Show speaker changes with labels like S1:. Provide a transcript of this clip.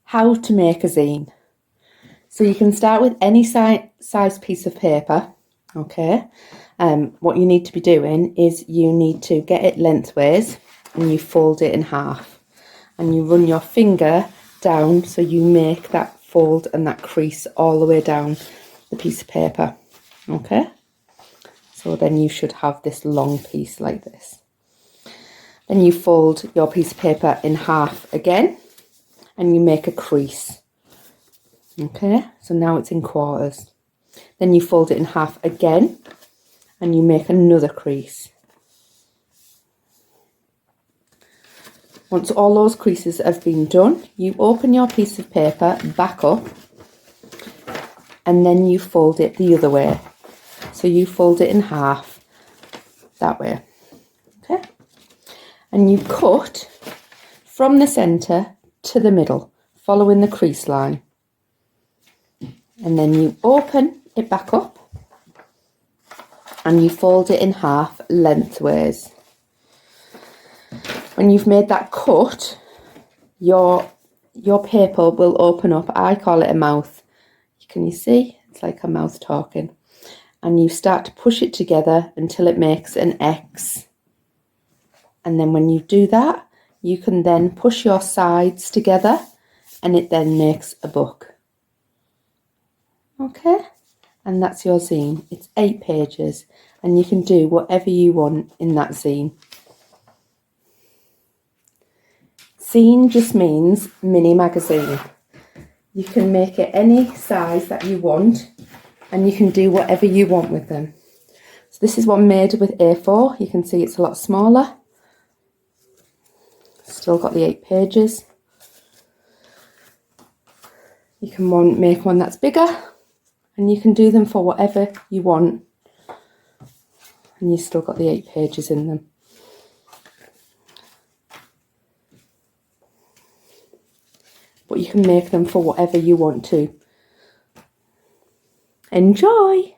S1: how to make a zine. So you can start with any size piece of paper, okay? What you need to be doing is you need to get it lengthways and you fold it in half. And you run your finger down so you make that fold and that crease all the way down the piece of paper, okay? So then you should have this long piece like this. Then you fold your piece of paper in half again and you make a crease. Okay, so now it's in quarters. Then you fold it in half again and you make another crease. Once all those creases have been done, you open your piece of paper back up and then you fold it the other way. So you fold it in half that way. Okay, and you cut from the centre to the middle, following the crease line. And then you open it back up and you fold it in half lengthways. When you've made that cut, your paper will open up. I call it a mouth. Can you see? It's like a mouth talking. And you start to push it together until it makes an X. And then when you do that, you can then push your sides together and it then makes a book. Okay, and that's your zine. It's 8 pages and you can do whatever you want in that zine. Zine just means mini magazine. You can make it any size that you want and you can do whatever you want with them. So this is one made with A4. You can see it's a lot smaller. Still got the 8 pages. You can make one that's bigger and you can do them for whatever you want. And you've still got the 8 pages in them. But you can make them for whatever you want to. Enjoy!